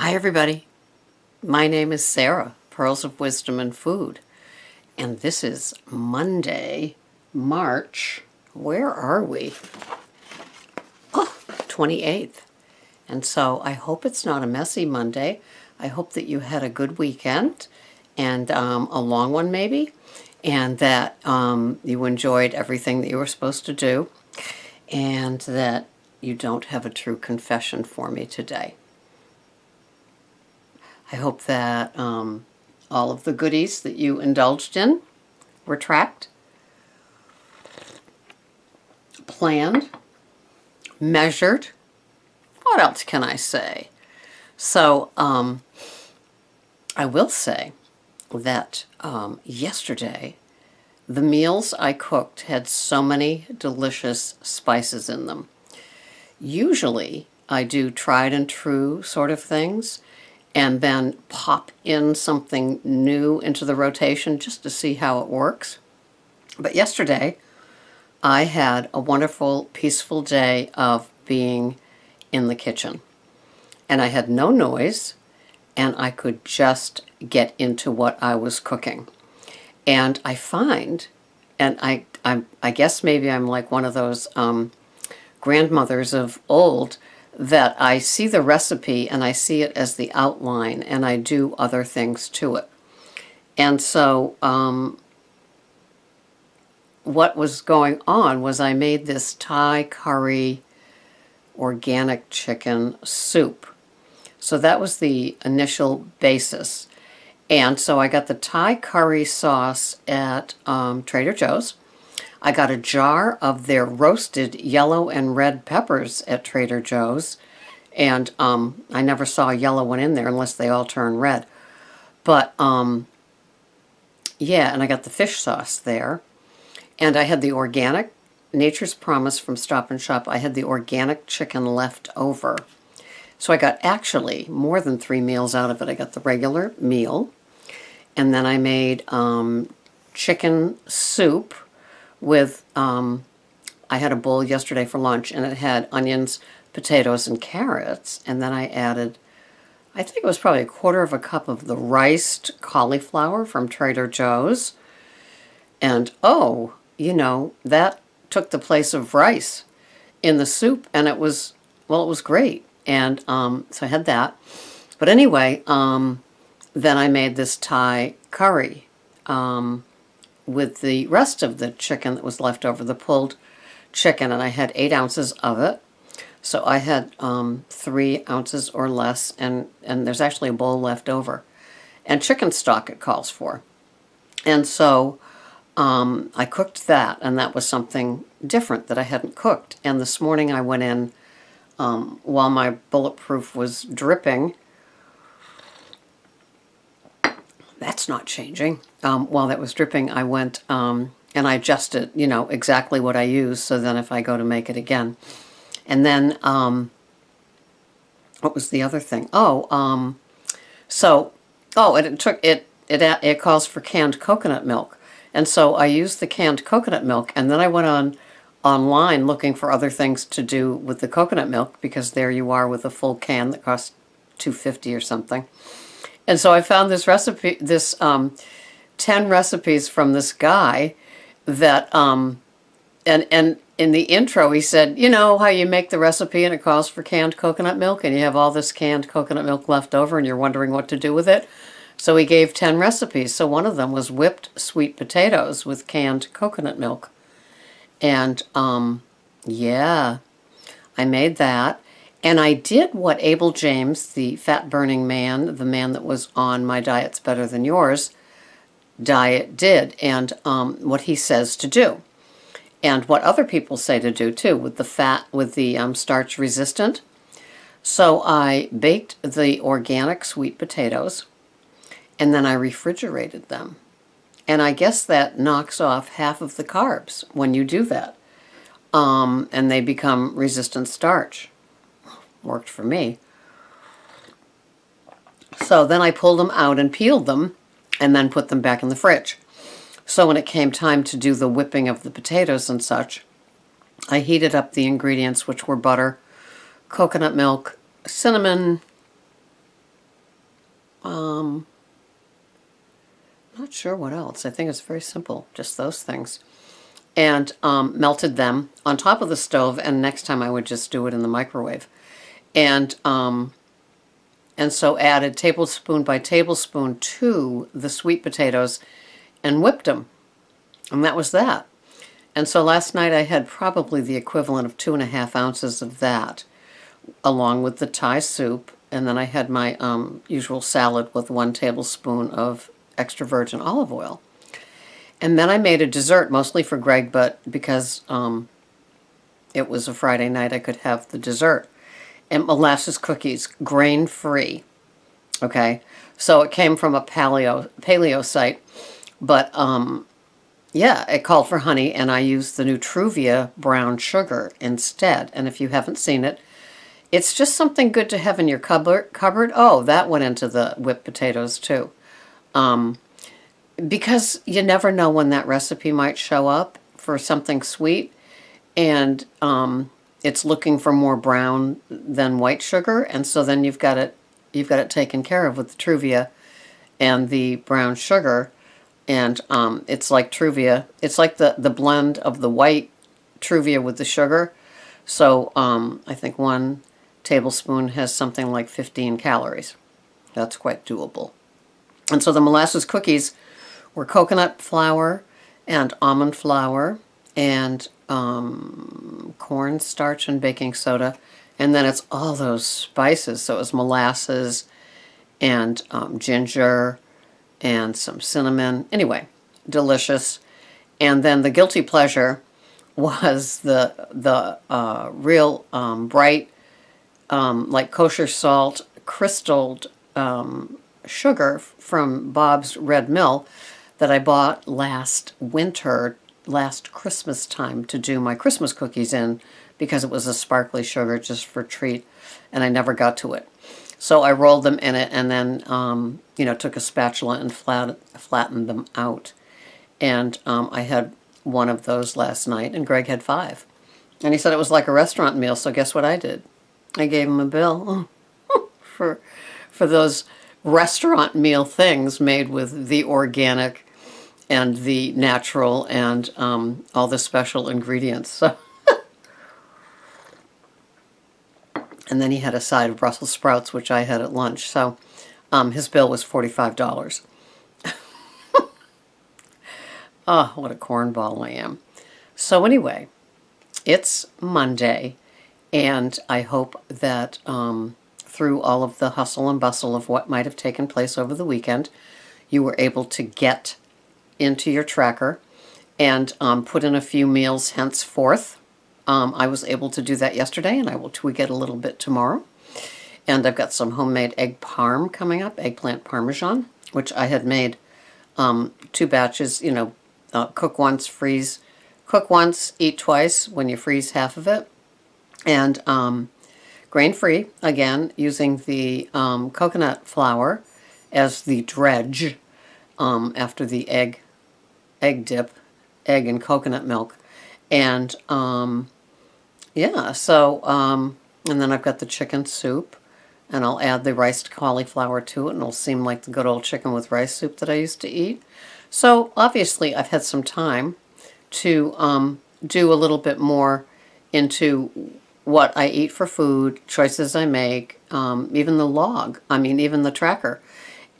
Hi everybody, my name is Sarah, Pearls of Wisdom and Food, and this is Monday, March, where are we? Oh, 28th. And so I hope it's not a messy Monday. I hope that you had a good weekend, and a long one maybe, and that you enjoyed everything that you were supposed to do, and that you don't have a true confession for me today. I hope that all of the goodies that you indulged in were tracked, planned, measured. What else can I say? So I will say that yesterday the meals I cooked had so many delicious spices in them. Usually I do tried and true sort of things, and then pop in something new into the rotation just to see how it works. But yesterday, I had a wonderful, peaceful day of being in the kitchen. And I had no noise, and I could just get into what I was cooking. And I find, and I guess maybe I'm like one of those grandmothers of old, that I see the recipe and I see it as the outline and I do other things to it. And so what was going on was I made this Thai curry organic chicken soup. So that was the initial basis. And so I got the Thai curry sauce at Trader Joe's. I got a jar of their roasted yellow and red peppers at Trader Joe's, and I never saw a yellow one in there unless they all turn red. But yeah, and I got the fish sauce there, and I had the organic Nature's Promise from Stop and Shop. I had the organic chicken left over. So I got actually more than 3 meals out of it. I got the regular meal, and then I made chicken soup with, I had a bowl yesterday for lunch, and it had onions, potatoes, and carrots, and then I added, I think it was probably 1/4 cup of the riced cauliflower from Trader Joe's, and oh, you know, that took the place of rice in the soup, and it was, well, it was great, and so I had that. But anyway, then I made this Thai curry, with the rest of the chicken that was left over, the pulled chicken, and I had 8 ounces of it. So I had 3 ounces or less, and there's actually a bowl left over. And chicken stock it calls for. And so I cooked that, and that was something different that I hadn't cooked. And this morning I went in, while my bulletproof was dripping. That's not changing. While that was dripping, I went and I adjusted, you know, exactly what I use, so then if I go to make it again. And then, what was the other thing? Oh, it calls for canned coconut milk. And so I used the canned coconut milk, and then I went online looking for other things to do with the coconut milk, because there you are with a full can that costs $2.50 or something. And so I found this recipe, this 10 recipes from this guy that, and in the intro he said, you know how you make the recipe and it calls for canned coconut milk, and you have all this canned coconut milk left over and you're wondering what to do with it? So he gave 10 recipes. So one of them was whipped sweet potatoes with canned coconut milk. And yeah, I made that. And I did what Abel James, the fat-burning man, the man that was on My Diet's Better Than Yours diet, did, and what he says to do. And what other people say to do, too, with the starch resistant. So I baked the organic sweet potatoes, and then I refrigerated them. And I guess that knocks off half of the carbs when you do that. And they become resistant starch. Worked for me. So then I pulled them out and peeled them and then put them back in the fridge. So when it came time to do the whipping of the potatoes and such, I heated up the ingredients, which were butter, coconut milk, cinnamon, Not sure what else. I think it's very simple, just those things. And melted them on top of the stove, and next time I would just do it in the microwave. And so added tablespoon by tablespoon to the sweet potatoes and whipped them. And that was that. And so last night I had probably the equivalent of 2.5 ounces of that, along with the Thai soup. And then I had my usual salad with 1 tablespoon of extra virgin olive oil. And then I made a dessert, mostly for Greg, but because it was a Friday night, I could have the dessert. And molasses cookies, grain-free. Okay, so it came from a paleo site, but yeah, it called for honey, and I used the Nutruvia brown sugar instead. And if you haven't seen it, it's just something good to have in your cupboard. Oh, that went into the whipped potatoes too. Because you never know when that recipe might show up for something sweet, and it's looking for more brown than white sugar, and so then you've got it taken care of with the Truvia and the brown sugar. And it's like Truvia. It's like the blend of the white Truvia with the sugar. So I think 1 tablespoon has something like 15 calories. That's quite doable. And so the molasses cookies were coconut flour and almond flour and cornstarch and baking soda. And then it's all those spices. So it was molasses and ginger and some cinnamon. Anyway, delicious. And then the guilty pleasure was the real bright, like kosher salt, crystalled sugar from Bob's Red Mill that I bought last Christmas time, to do my Christmas cookies in, because it was a sparkly sugar just for treat, and I never got to it. So I rolled them in it, and then took a spatula and flattened them out. And I had 1 of those last night, and Greg had 5. And he said it was like a restaurant meal, so guess what I did? I gave him a bill for those restaurant meal things made with the organic and the natural and all the special ingredients. So and then he had a side of Brussels sprouts, which I had at lunch. So his bill was $45. Oh, what a cornball I am. So anyway, it's Monday, and I hope that through all of the hustle and bustle of what might have taken place over the weekend, you were able to get into your tracker and put in a few meals henceforth. I was able to do that yesterday, and I will tweak it a little bit tomorrow. And I've got some homemade egg parm coming up, eggplant parmesan, which I had made 2 batches, cook once, eat twice when you freeze half of it. And grain-free, again, using the coconut flour as the dredge after the egg dip, egg and coconut milk. And yeah, so, and then I've got the chicken soup, and I'll add the riced cauliflower to it, and it'll seem like the good old chicken with rice soup that I used to eat. So obviously I've had some time to do a little bit more into what I eat for food, choices I make, even even the tracker.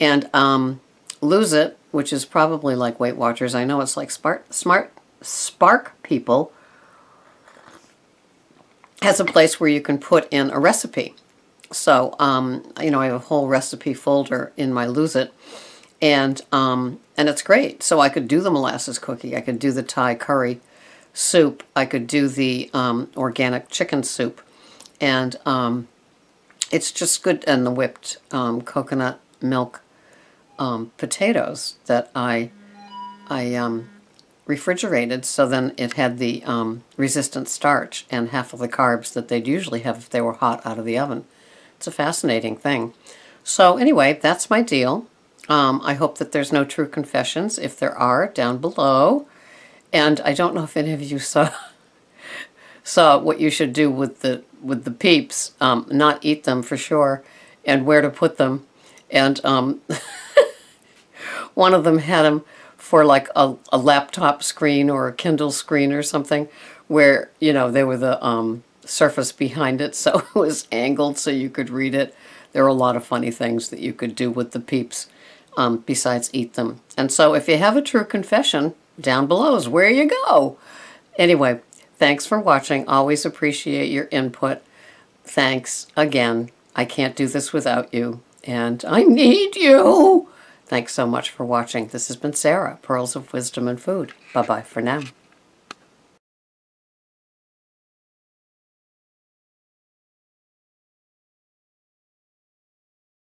And Lose It, which is probably like Weight Watchers. I know it's like Spark People, has a place where you can put in a recipe. So, I have a whole recipe folder in my Lose It, and it's great. So I could do the molasses cookie, I could do the Thai curry soup, I could do the organic chicken soup, and it's just good. And the whipped coconut milk potatoes that I refrigerated, so then it had the resistant starch and half of the carbs that they'd usually have if they were hot out of the oven. It's a fascinating thing. So anyway, that's my deal. I hope that there's no true confessions. If there are, down below. And I don't know if any of you saw what you should do with the peeps. Not eat them for sure, and where to put them. And one of them had them for like a laptop screen or a Kindle screen or something, where, you know, they were the surface behind it, so it was angled so you could read it. There were a lot of funny things that you could do with the Peeps besides eat them. And so if you have a true confession, down below is where you go. Anyway, thanks for watching. Always appreciate your input. Thanks again. I can't do this without you, and I need you. Thanks so much for watching. This has been Sarah, Pearls of Wisdom and Food. Bye-bye for now.